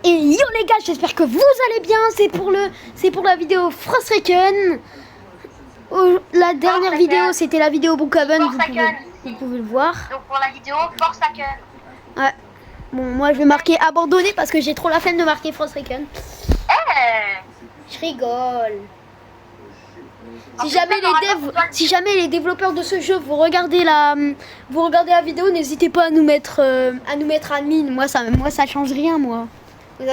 Et yo les gars, j'espère que vous allez bien. C'est pour la vidéo Frostwrecken. La dernière vidéo, c'était la vidéo Brookhaven. Vous pouvez le voir. Donc pour la vidéo Frostwrecken. Ouais. Bon, moi je vais marquer abandonné parce que j'ai trop la flemme de marquer Frostwrecken. Je rigole. Si jamais les développeurs de ce jeu vous regardez la vidéo, n'hésitez pas à nous mettre admin. Moi ça change rien moi. Moi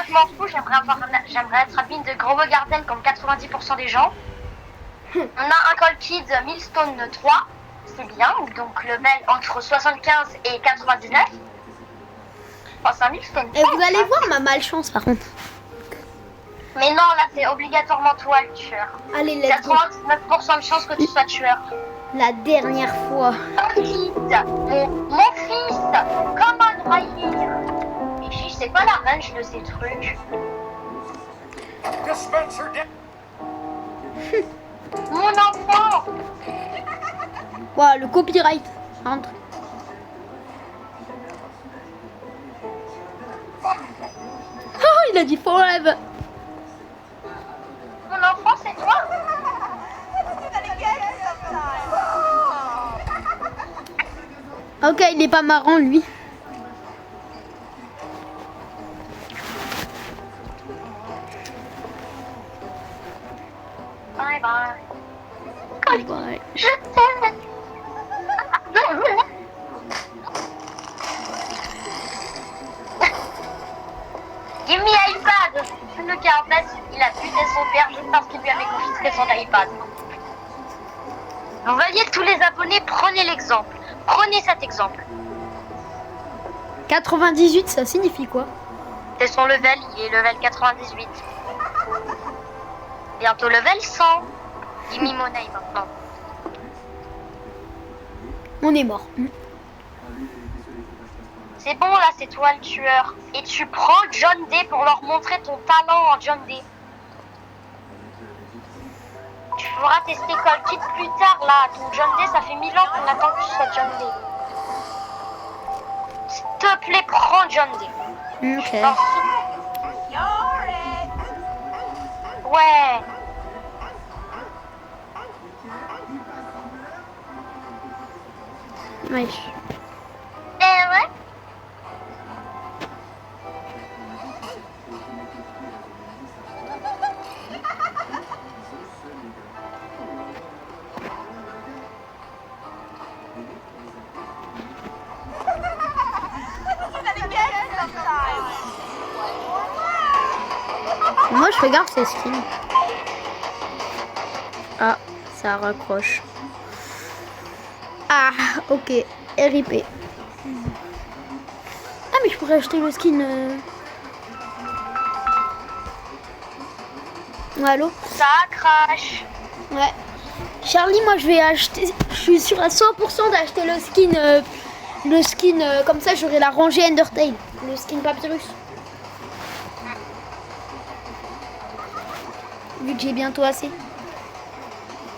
je m'en fous, j'aimerais être admin de Gros Garden comme 90% des gens. On a un Call Kids Millstone 3, c'est bien, donc level entre 75 et 99. Enfin, c'est un Millstone 3. Et vous allez voir ma malchance par contre. Mais non, là c'est obligatoirement toi le tueur. Allez, let's go. 99% de chance que tu sois tueur. La dernière fois. Mon fils, comment Riley? Et chiche, c'est quoi la range de ces trucs? Mon enfant. Wow, le copyright. Entre. Oh, il a dit forever. Mon enfant, c'est toi? Ok, il est pas marrant lui. Bye bye. Bye bye. Je t'aime. Give me iPad. Le gars en fait, il a buté son père juste parce qu'il lui avait confisqué son iPad. Vous voyez tous les abonnés, prenez l'exemple. Prenez cet exemple. 98, ça signifie quoi? C'est son level, il est level 98. Bientôt level 100. Give me money maintenant. On est mort. C'est bon là, c'est toi le tueur. Et tu prends John Day pour leur montrer ton talent en John Day. Tu pourras tester Call Kid plus tard là. Ton John Day, ça fait 1000 ans qu'on attend que tu sois John Day. S'il te plaît, prends John Day. Ok. Ouais. Ouais. Ouais. Moi je regarde ces skins. Ah, ça raccroche. Ah, ok. RIP. Ah, mais je pourrais acheter le skin. Allô? Ça crache. Ouais. Charlie, moi je vais acheter. Je suis sûre à 100% d'acheter le skin. Comme ça, j'aurai la rangée Undertale. Le skin Papyrus. Vu que j'ai bientôt assez.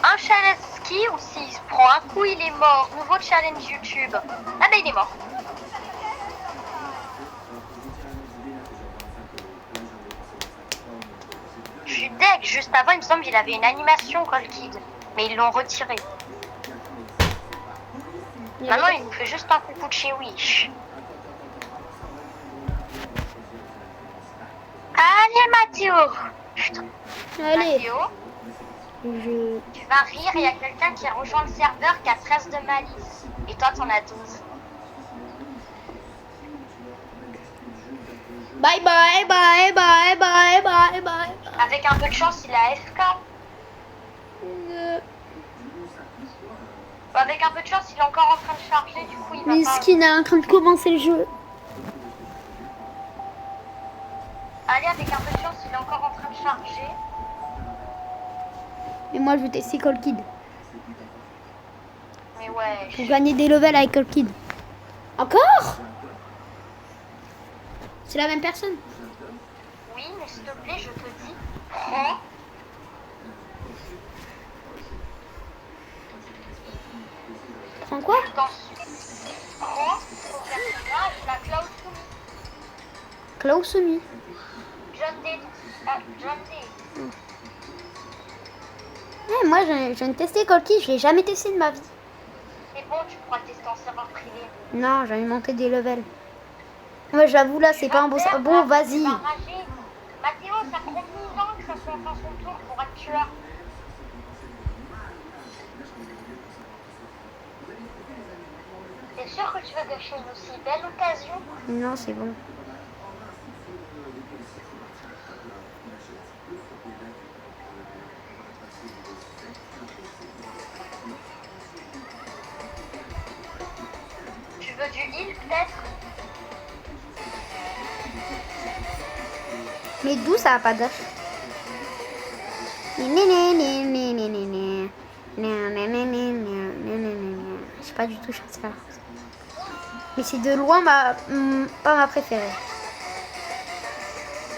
Un challenge ski ou s'il se prend un coup, il est mort. Nouveau challenge YouTube. Ah ben il est mort. Je suis deg. Juste avant, il me semble qu'il avait une animation Call Kid. Mais ils l'ont retiré. Maintenant, il nous fait juste un coucou de chez Wish. Allez, Mathéo. Putain. Allez. Mathéo, tu vas rire, il y a quelqu'un qui a rejoint le serveur qui a 13 de malice. Et toi, t'en as 12. Bye bye bye bye bye bye bye. Avec un peu de chance, il a FK. Avec un peu de chance, il est encore en train de charger, du coup il va pas... Miskin est en train de commencer le jeu. Allez, avec un peu de chance, il est encore en train de charger. Et moi je vais tester Call Kid. Mais ouais... Pour gagner des levels avec Call Kid. Encore? C'est la même personne. Oui, mais s'il te plaît, je te dis, prends... Prends quoi? Prends ton personnage, la Cloud Tool. Klaus Semi. John D. John D. Moi, je viens de tester Colki, je l'ai jamais testé de ma vie. C'est bon, tu pourras le tester en serveur privé. Non, j'avais monté des levels. Moi, j'avoue, là, c'est pas un bon... Bon, vas-y. Mathéo, ça prend 12 ans que ça soit enfin son tour pour être tueur. T'es sûr que tu veux gâcher une aussi belle occasion? Non, c'est bon. Tu veux du heal peut-être? Mais d'où ça a pas d'œuf? Je sais pas du tout chanter ça. Mais c'est de loin pas ma préférée.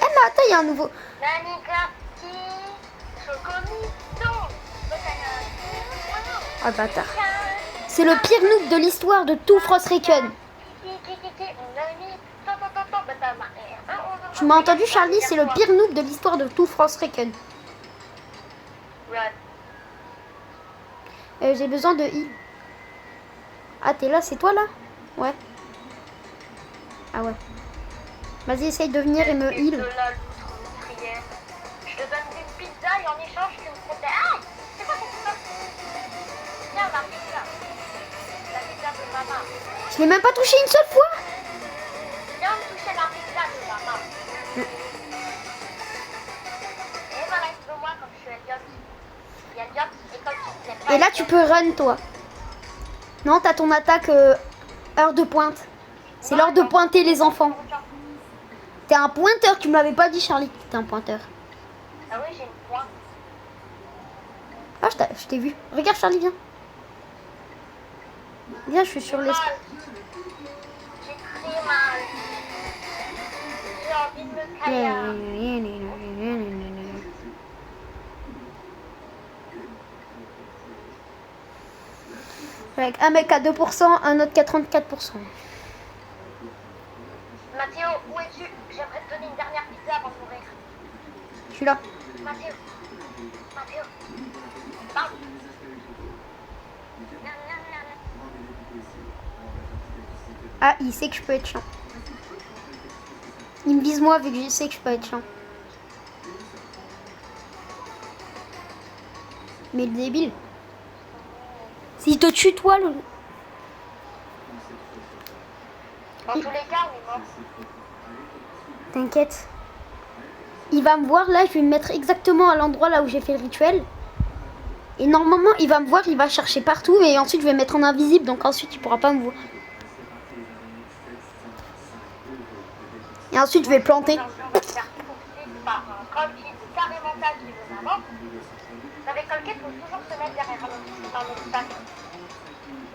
Eh mais attends, il y a un nouveau... Oh bâtard. C'est le pire noob de l'histoire de tout Frostrecon. Tu m'as entendu Charlie? C'est le pire noob de l'histoire de tout Frostrecon. J'ai besoin de heal. Ah t'es là, c'est toi là? Ouais. Ah ouais. Vas-y, essaye de venir et me heal. Je te donne une pizza et en échange tu me protèges. Ah, c'est quoi cette pizza? Viens ma pizza. La pizza de maman. Je l'ai même pas touché une seule fois. Viens me toucher la pizza de maman. Et voilà, moi comme je suis Elliot. Il y a Elliot et comme tu sais pas. Et là tu peux run toi. Non, t'as ton attaque heure de pointe. C'est l'heure de pointer les enfants. T'es un pointeur, tu me l'avais pas dit Charlie. T'es un pointeur. Ah oui, j'ai une pointe. Ah, je t'ai vu. Regarde Charlie, viens. Viens, je suis sur les... J'ai très mal. J'ai envie de me cailler. Avec un mec à 2%, un autre qui a 34%. Mathéo, où es-tu? J'aimerais te donner une dernière pizza avant de mourir. Je suis là. Mathéo. Mathéo. Parle. Ah, il sait que je peux être chiant. Il me vise moi vu que je sais que je peux être chiant. Mais le débile. S'il te tue toi, le... Dans tous les cas, on est mort. T'inquiète. Il va me voir là, je vais me mettre exactement à l'endroit là où j'ai fait le rituel. Et normalement, il va me voir, il va chercher partout. Et ensuite, je vais mettre en invisible, donc ensuite, il pourra pas me voir. Et ensuite, je vais planter. Avec Colgate, il faut toujours se mettre derrière un obstacle.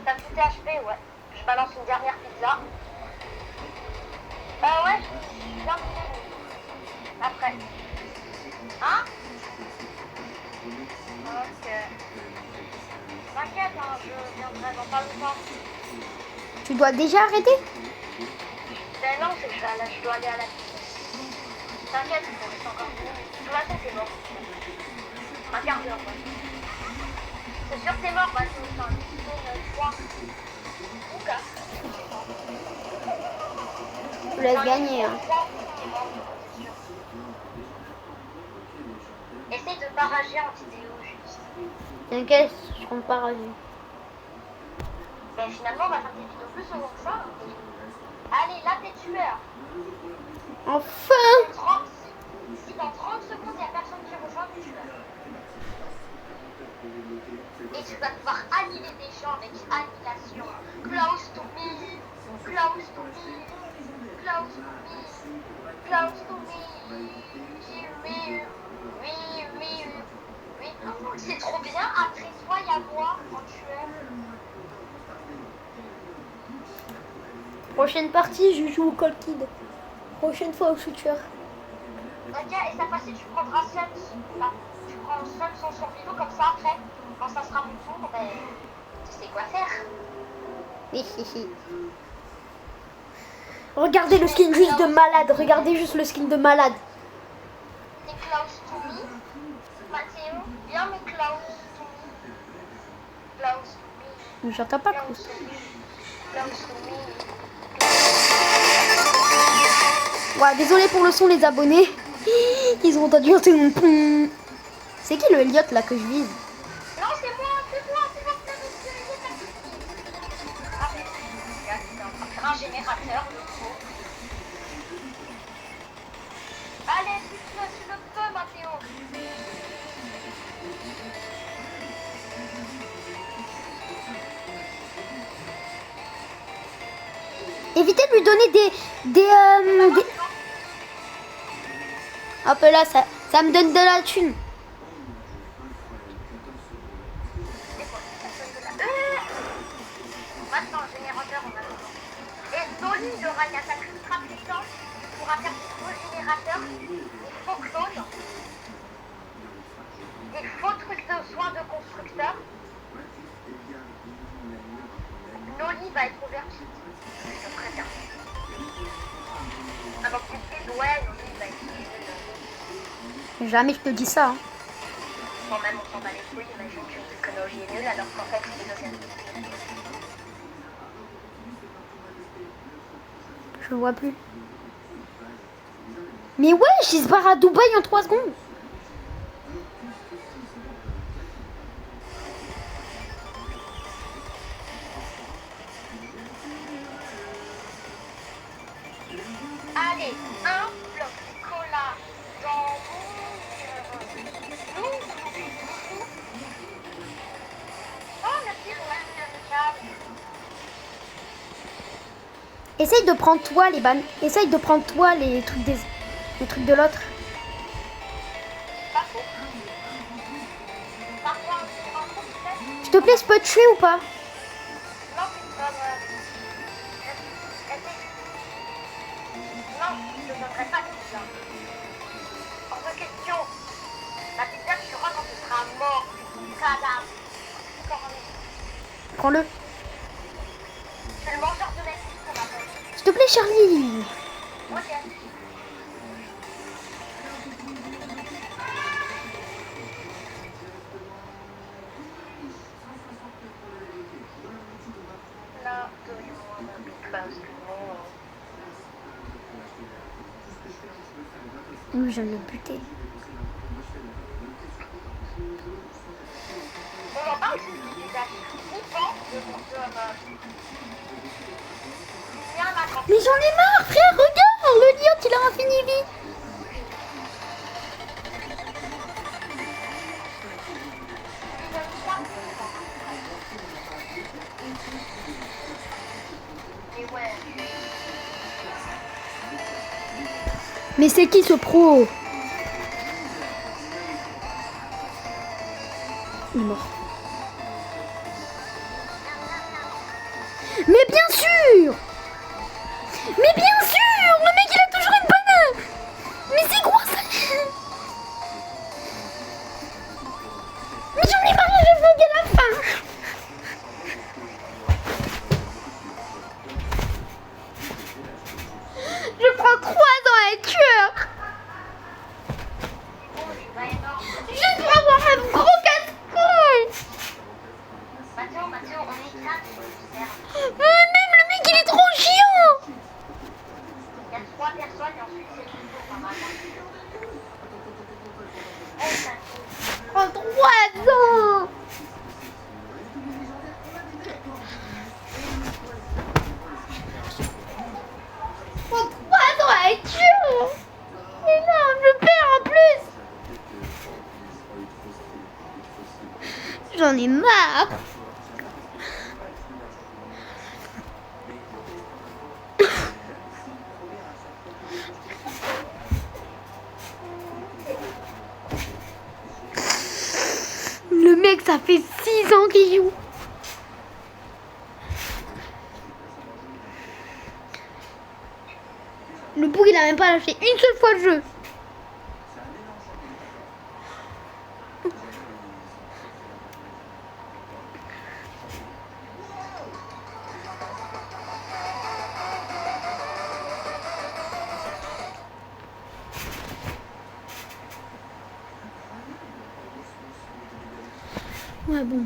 T'as tout HP, ouais. Je balance une dernière pizza. Bah ouais, je viens de finir. Après. Hein? Ok. T'inquiète, hein, je viendrai dans pas longtemps. Tu dois déjà arrêter? Ben non, c'est que je dois aller à la piscine. T'inquiète, il faut rester encore 10 minutes. De toute façon, c'est mort. Un quart d'heure, ouais. C'est sûr que t'es mort, bah c'est un piscine 3. Ou 4. Je vous laisse gagner. Hein. Essaye de pas rager en vidéo, juste. T'inquiète, je compte pas rager. Ben finalement, on va faire des vidéos plus souvent que ça. Allez, là t'es tueur. Enfin! Si dans 30 secondes, il n'y a personne qui rejoint, t'es tueur. Et tu vas pouvoir annihiler des gens avec annihilation. Close to me. Close to me. Close to me. Close to me. Oui, oui, oui, oui. C'est trop bien. Après toi, il y a moi en tueur. Prochaine partie, je joue au Cold Kid. Prochaine fois au shooter. Ok, et cette fois-ci, tu prendras seul. Là, tu prends seul son survivant, comme ça après, quand ça sera mon tour, ben, tu sais quoi faire. Regardez le skin juste de malade. Regardez juste le skin de malade. C'est close to me. Mathéo, viens me close to me. Close to me. Mais j'entends pas Close Close. to me. Close to me. Ouais, désolé pour le son les abonnés. Ils ont entendu un son. C'est qui le Elliot là que je vise? Non, c'est moi. Ah, mais là, c'est en train de faire un générateur. Allez, tu le peux, Mathéo. Évitez de lui donner des. Hop là, ça me donne de la thune. Maintenant, le générateur, on a besoin. Et Dolly, il aura une attaque ultra puissante. Il pourra faire des faux générateurs, des faux clones, des faux trucs de soins de constructeur. Noli va être overkit. C'est très bien. Ah bah peut-être ouais, Noli va être Jamais je te dis ça. Hein. quand même, on s'en bat les couilles. Imagine que Noli est nul alors qu'en fait, c'est innocent. Je le vois plus. Mais ouais, il se barre à Dubaï en 3 secondes. Allez, un bloc de cola dans mon... Oh, merci pour la câble. Essaye de prendre toi les bannes. Essaye de prendre toi les trucs de l'autre. Pas faux. Parfois, un coup, peut-être. S'il te plaît, je peux te tuer ou pas? Non, c'est comme... Non, je ne donnerai pas de pizza. Hors de question. La pizza, tu auras quand tu seras mort. Cadavre. Encore un autre. Prends-le. C'est le mangeur de lait, qu'on appelle. S'il te plaît, Charlie. Ok. Now, do you wanna be close to me? Oui, je viens de le buter. On en parle du visage. Qui pense de mon Viens là quand Mais j'en ai marre, frère, regarde. Le lion, il a infini vie. Et ouais. Mais c'est qui ce pro? Il est mort. Mais bien sûr! Mais bien sûr! Le mec il a toujours une banane! Mais c'est quoi ça? Mais j'en ai marre, je veux à la fin! Je prends 3 ans à être tueur! Juste pour avoir un gros casse-couille! Mathéo, on est 4 sur le serveur. Même le mec il est trop chiant! Il y a 3 personnes et ensuite c'est tout par hasard. Oh, ça En 3 ans! En 3 ans à être tueur! Mais non, je perds en plus! J'en ai marre! Le mec, ça fait 6 ans qu'il joue. Le bourg, il a même pas lâché une seule fois le jeu. Ouais, bon.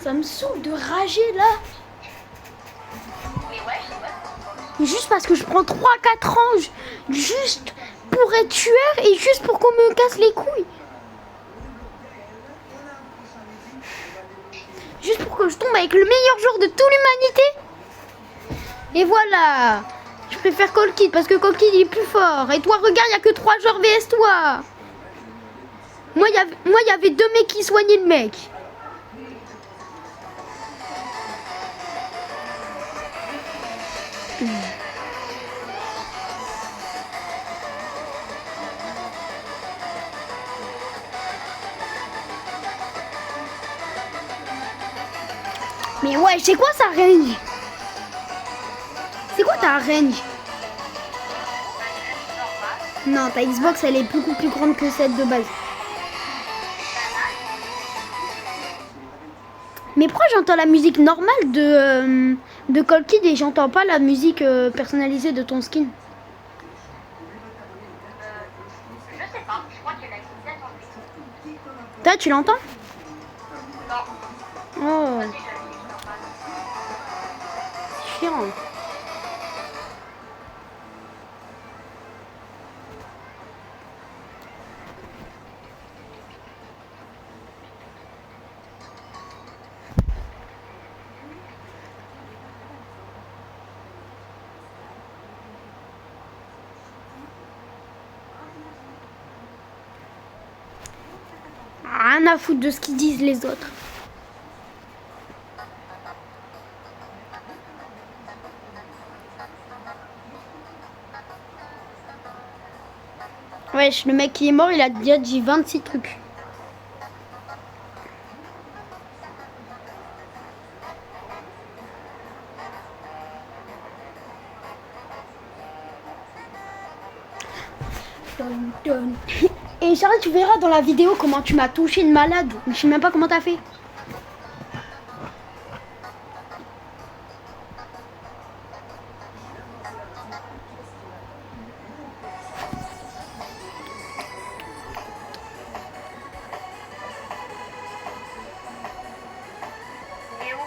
Ça me saoule de rager là. Mais ouais, Juste parce que je prends 3-4 ans juste pour être tueur et juste pour qu'on me casse les couilles. Juste pour que je tombe avec le meilleur joueur de toute l'humanité. Et voilà. Je préfère Cold Kid parce que Cold Kid il est plus fort. Et toi, regarde, il n'y a que 3 joueurs vs toi. Moi, il y avait 2 mecs qui soignaient le mec. Mais ouais, c'est quoi ça range? C'est quoi ta range? Non, ta Xbox elle est beaucoup plus grande que celle de base. Mais pourquoi j'entends la musique normale de Cold Kid et j'entends pas la musique personnalisée de ton skin? je sais pas, je crois que la quitte attendue. Toi, tu l'entends? Non, Oh, vas-y, je l'ai normal. chiant. Rien à foutre de ce qu'ils disent les autres. Wesh, le mec qui est mort, il a déjà dit 26 trucs. Et Charles, tu verras dans la vidéo comment tu m'as touché une malade. Je sais même pas comment t'as fait. Mais où?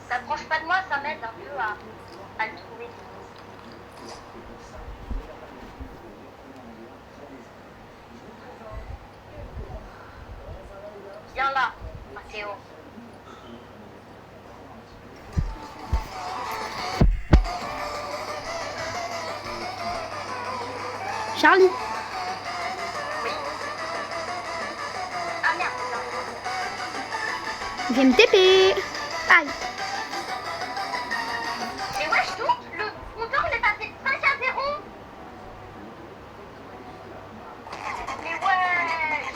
T'approches pas de moi, ça m'aide un peu à le trouver. Viens là, Mathéo. Charlie. Oui. Ah merde, putain. Viens me TP. Aïe. Mais wesh, tout, le compteur il est passé de 5 à 0. Mais wesh.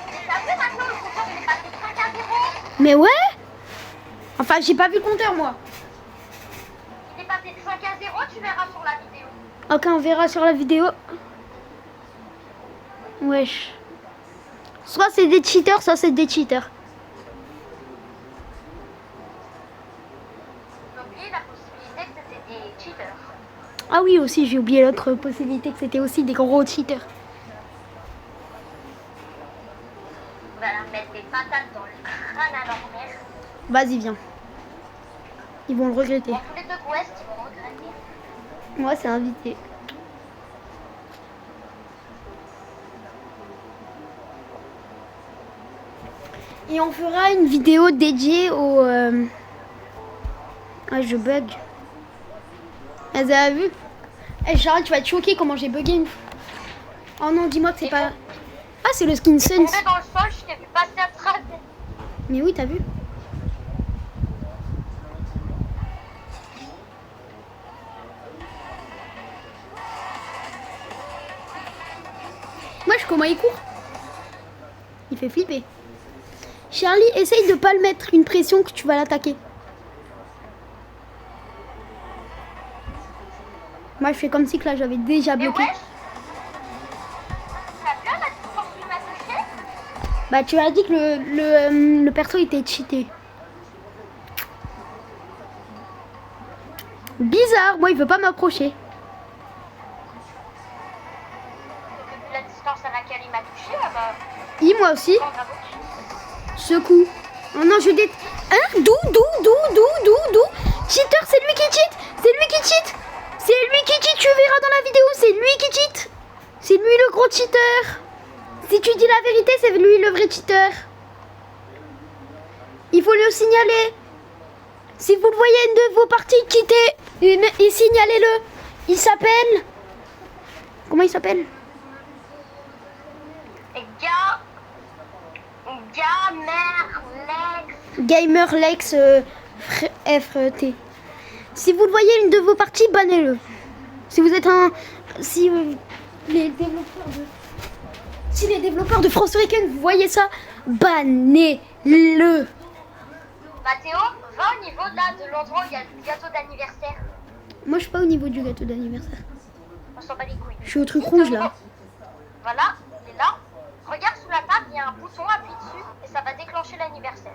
Mais t'as vu maintenant le compteur il est passé de 5 à 0. Mais ouais. Enfin, j'ai pas vu le compteur moi. Il est passé de 5 à 0, tu verras sur la vidéo. Ok, on verra sur la vidéo. Wesh. Soit c'est des cheaters, soit c'est des cheaters. J'ai oublié la possibilité que c'était des cheaters. Ah oui, aussi, j'ai oublié l'autre possibilité que c'était aussi des gros cheaters. On va leur mettre des patates dans le crâne à leur mère. Vas-y, viens. Ils vont le regretter. Dans tous les deux West, ils vont regretter. Moi, c'est invité. Et on fera une vidéo dédiée au... Ah, je bug. Vous avez vu? Eh, Charles, tu vas être choqué comment j'ai bugué une fois. Oh non, dis-moi que c'est pas... Ah, c'est le skin T'es Sense. tombé dans le sol, je t'ai vu passer à travers. Mais oui, t'as vu? Wesh, comment il court? Il fait flipper. Charlie, essaye de pas le mettre une pression que tu vas l'attaquer. Moi, je fais comme si que là, j'avais déjà bloqué. Ouais. T'as vu la distance qu'il m'a touché? Bah, tu as dit que le perso était cheaté. Bizarre, moi, il veut pas m'approcher. Vu la distance à laquelle il m'a touché, bah... Moi aussi. Secoue. Oh non, je déteste. Hein? D'où? Cheater, c'est lui qui cheat. C'est lui qui cheat. C'est lui qui cheat, tu verras dans la vidéo. C'est lui qui cheat. C'est lui le gros cheater. Si tu dis la vérité, c'est lui le vrai cheater. Il faut le signaler. Si vous le voyez une de vos parties quitter, et signalez-le. Il s'appelle... Comment il s'appelle? Gamerlex FT. Si vous le voyez une de vos parties, bannez-le. Si vous êtes un... Si les développeurs de France Weekend, vous voyez ça, bannez-le. Mathéo, va au niveau de l'endroit où il y a le gâteau d'anniversaire. Moi, je suis pas au niveau du gâteau d'anniversaire. On s'en bat les couilles. Je suis au truc rouge, là. Voilà, il est là. Regarde sous la table, il y a un bouton, appuie dessus et ça va déclencher l'anniversaire.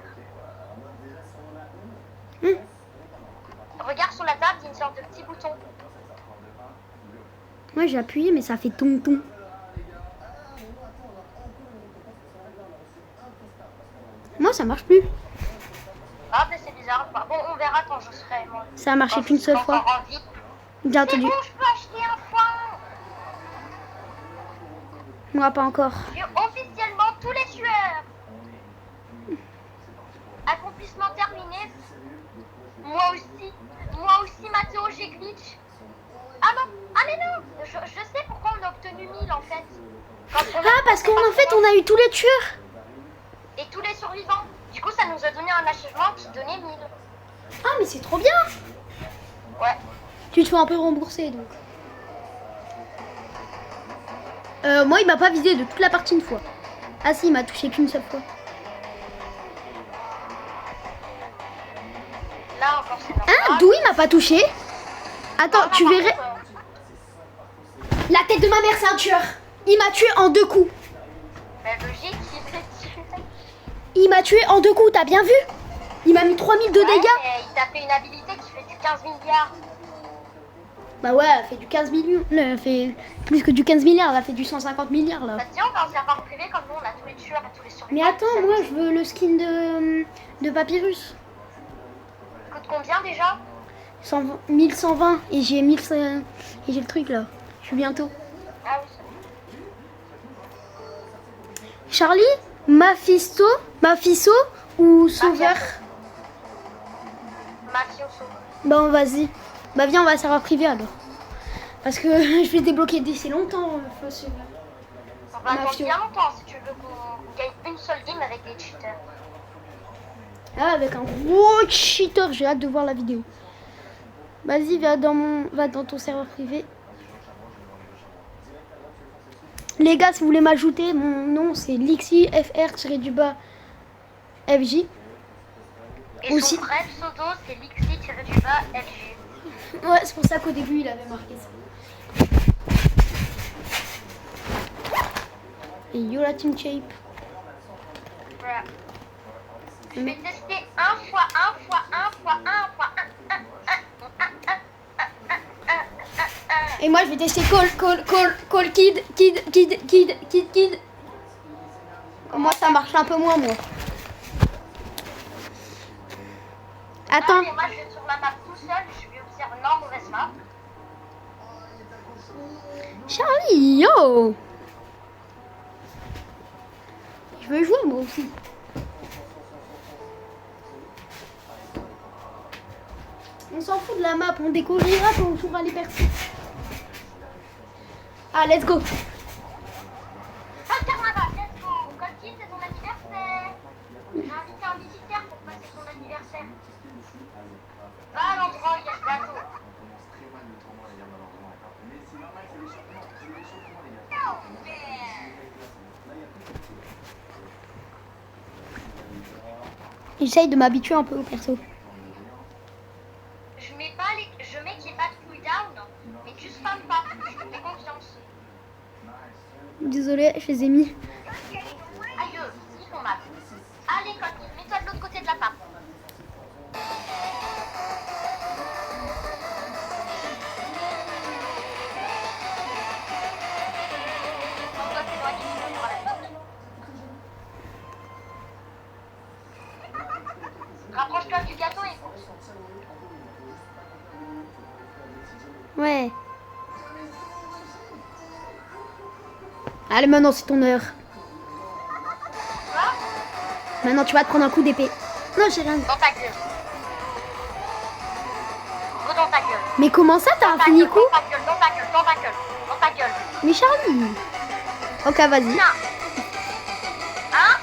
Regarde sur la table, il y a une sorte de petit bouton. Moi, j'ai appuyé, mais ça fait ton. Moi, ça marche plus. Ah, mais c'est bizarre. Bon, on verra quand je serai. Moi. Ça a marché qu'une seule fois. Bien entendu. C'est bon, je peux acheter un foin. Moi, pas encore. J'ai officiellement tous les tueurs. Accomplissement terminé. Moi aussi, Mathéo, j'ai glitch. Ah non, mais non. Je sais pourquoi on a obtenu 1000 en fait. Parce qu'en fait, on a eu tous les tueurs. Et tous les survivants. Du coup, ça nous a donné un achèvement qui donnait 1000. Ah, mais c'est trop bien. Ouais. Tu te fais un peu rembourser, donc. Moi, il m'a pas visé de toute la partie une fois. Ah si, il m'a touché qu'une seule fois. Là encore, c'est normal. Hein? D'où il m'a pas touché? Attends, tu verrais. La tête de ma mère, c'est un tueur. Il m'a tué en 2 coups. Mais logique, il tué. Il m'a tué en 2 coups, t'as bien vu? Il m'a mis 3000 de dégâts. Il t'a fait une habilité qui fait du 15 milliards. Bah ouais, elle fait du 15 millions. Elle fait plus que du 15 milliards, elle a fait du 150 milliards là. Bah tiens, on va en serveur privé comme nous, on a tous les tueurs et tous les survivants. Mais attends, moi je veux le skin de Papyrus. Coûte combien déjà? 1120 et j'ai 1100 et j'ai le truc là. Je suis bientôt. Ah oui. Charlie, Mephisto ou Sauveur? Mafioso. Bon vas-y. Bah viens, on va serveur privé alors. Parce que je vais débloquer d'ici longtemps le feu Sauveur. On va attendre bien longtemps si tu veux qu'on gagne une seule game avec des cheaters. Ah, avec un gros cheater, j'ai hâte de voir la vidéo. Vas-y, va dans ton serveur privé. Les gars, si vous voulez m'ajouter, mon nom c'est Lixi FR-FJ. Et aussi. son vrai pseudo c'est Lixi-FJ. Ouais, c'est pour ça qu'au début il avait marqué ça. Et yo la team shape. Voilà. Je vais tester 1 fois 1 fois 1 fois 1 fois 1. Et moi je vais tester call kid. Moi ça marche un peu moins moi. Attends. Mais moi je vais sur la map tout seul, je vais observer. Non, mauvaise map. Charlie, yo. Je veux jouer moi aussi. On s'en fout de la map, on découvrira quand on jouera les personnes. Ah, let's go. Ah, camarade, let's go. Comme dit, c'est ton anniversaire. J'ai invité un visiteur pour passer ton anniversaire. Va à l'endroit où il y a le gâteau. J'essaye de m'habituer un peu au perso. Je mets qu'il n'y ait pas de cooldown, mais tu spams pas, je te fais confiance. Désolée, je les ai mis. Aïe, ils font mal. Allez, Colkid, mets-toi de l'autre côté de la table. On doit s'éloigner sinon il y aura la table. Rapproche-toi du gâteau et écoute. Ouais. Allez, maintenant c'est ton heure. Quoi? Maintenant tu vas te prendre un coup d'épée. Non, j'ai rien. Dans ta gueule. Go dans ta gueule. Mais comment ça, t'as un Dans ta fini gueule, coup? dans ta gueule, dans ta gueule, dans ta gueule, dans ta gueule. Mais Charlie. Ok, vas-y. Non. Hein?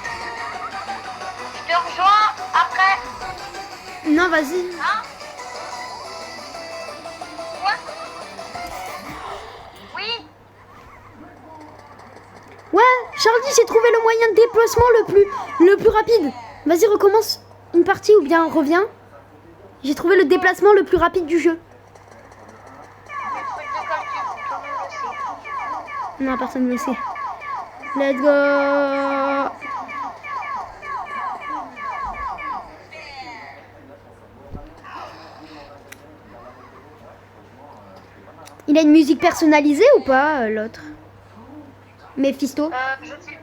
Je te rejoins après. Non, vas-y. Hein? Quoi? Oui? Ouais, Charlie, j'ai trouvé le moyen de déplacement le plus rapide. Vas-y, recommence une partie ou bien reviens. J'ai trouvé le déplacement le plus rapide du jeu. Le truc de Colkid, tout le monde le sait. Non, personne ne le sait. Let's go. Il a une musique personnalisée ou pas, l'autre? Mephisto. Je sais.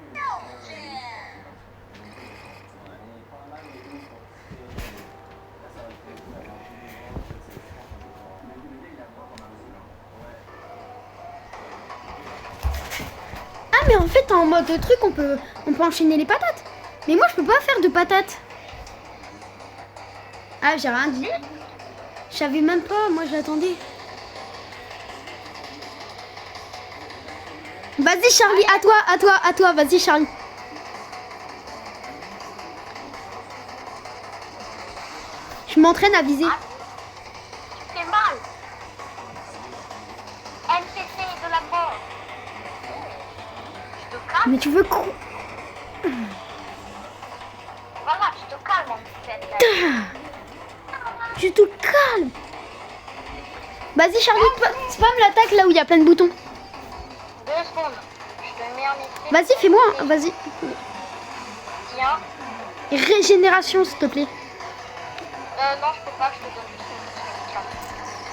Ah, mais en fait, en mode truc, on peut enchaîner les patates. Mais moi, je peux pas faire de patates. Ah, j'ai rien dit. Je savais même pas, moi, j'attendais. Vas-y, Charlie, à toi, vas-y, Charlie. Je m'entraîne à viser. Tu fais mal. NPC de la mort. Tu te calmes. Mais tu veux quoi? Voilà, tu te calmes en fait. Tu te calmes. Vas-y, Charlie, spam l'attaque là où il y a plein de boutons. 2 secondes. Je te mets en effet. Vas-y, fais-moi, vas-y. Tiens. Régénération, s'il te plaît. Non, je peux pas, je te donne juste une médicament.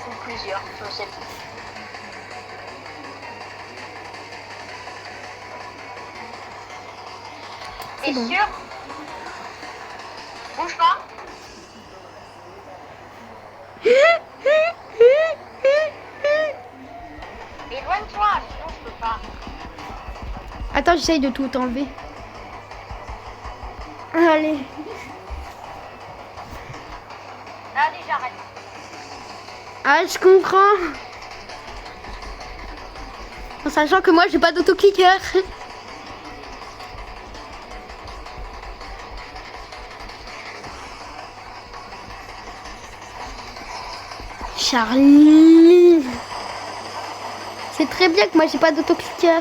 Ou plusieurs, je sais pas. T'es bon. sûr? Bouge pas. Éloigne-toi, sinon je peux pas. Attends, j'essaye de tout enlever. Allez. Allez, j'arrête. Ah, je comprends. En sachant que moi, j'ai pas d'autocliqueur. Charlie. C'est très bien que moi, j'ai pas d'autocliqueur.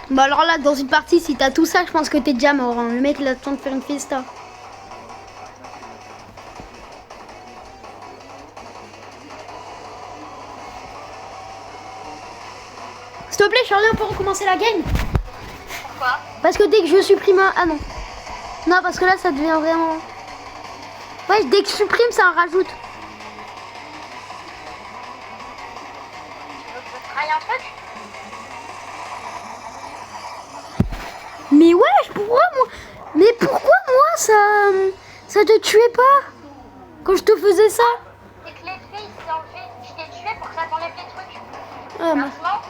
Bah alors là, dans une partie, si t'as tout ça, je pense que t'es déjà mort. Hein. Le mec, il a le temps de faire une fiesta. S'il te plaît, Charlie, on peut recommencer la game? Pourquoi? Parce que dès que je supprime un... Ah non. Non, parce que là, ça devient vraiment... Ouais, dès que je supprime, ça en rajoute. Tu veux que je te traille un truc? Mais ouais, pourquoi moi? Mais pourquoi moi, ça te tuait pas quand je te faisais ça? C'est que l'effet, il s'est enlevé. Je t'ai tué pour que ça t'enlève les trucs. Ah, mais... Maintenant,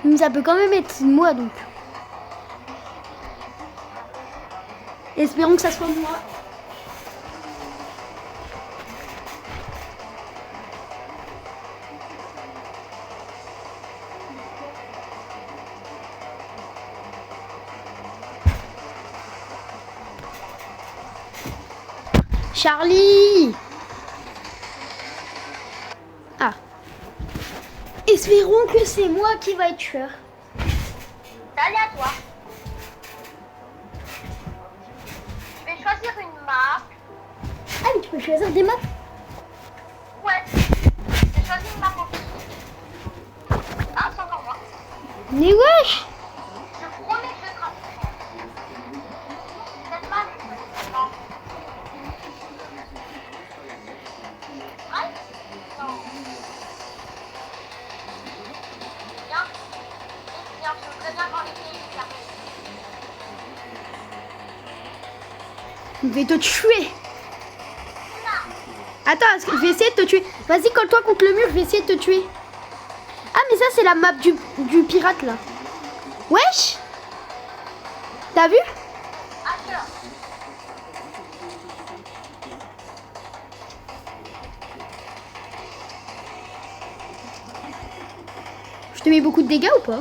Mais ça peut quand même être moi, donc. Espérons que ça soit moi. Charlie! Ah. Espérons que c'est moi qui va être tueur. C'est aléatoire. Je vais choisir une map. Ah, mais tu peux choisir des maps. Ouais. J'ai choisi une map au pire. Ah, c'est encore moi. Mais wesh. Je promets que je trace. Cette map, non. Ouais? Non. Viens. Viens, je voudrais bien voir les pays qui arrivent. Je vais te tuer. Attends, je vais essayer de te tuer. Vas-y, colle-toi contre le mur, je vais essayer de te tuer. Ah, mais ça, c'est la map du pirate, là. Wesh. T'as vu? Attends. Je te mets beaucoup de dégâts ou pas?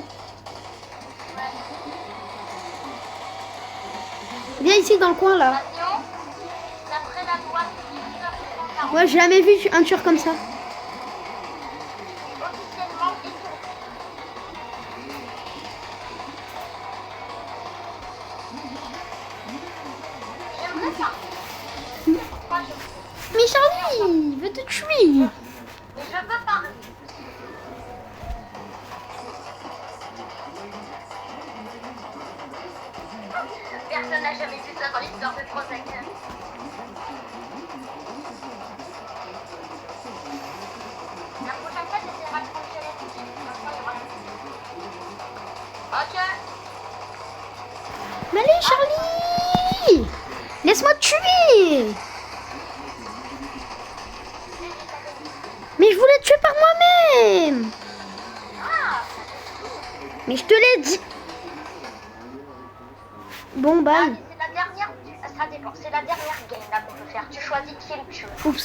Viens ici, dans le coin, là. Attention, d'après la loi de 1940, Ouais, j'ai jamais vu un tueur comme ça. officiellement étourdi. J'aimerais ça. Moi, Mais Charlie, il veut te tuer. mais je veux parler. Personne n'a jamais vu ça dans l'histoire de Prozac. La prochaine fois, j'essaierai de prendre les petits. Comme ça, il y aura la... Ok. Mais allez, Charlie. Laisse-moi te tuer. Mais je voulais te tuer par moi-même. Ah, Mais je te l'ai dit. Bon, bah. c'est la dernière... Ça dépend. C'est la dernière game là qu'on peut faire. Tu choisis qui est le tueur. Oups.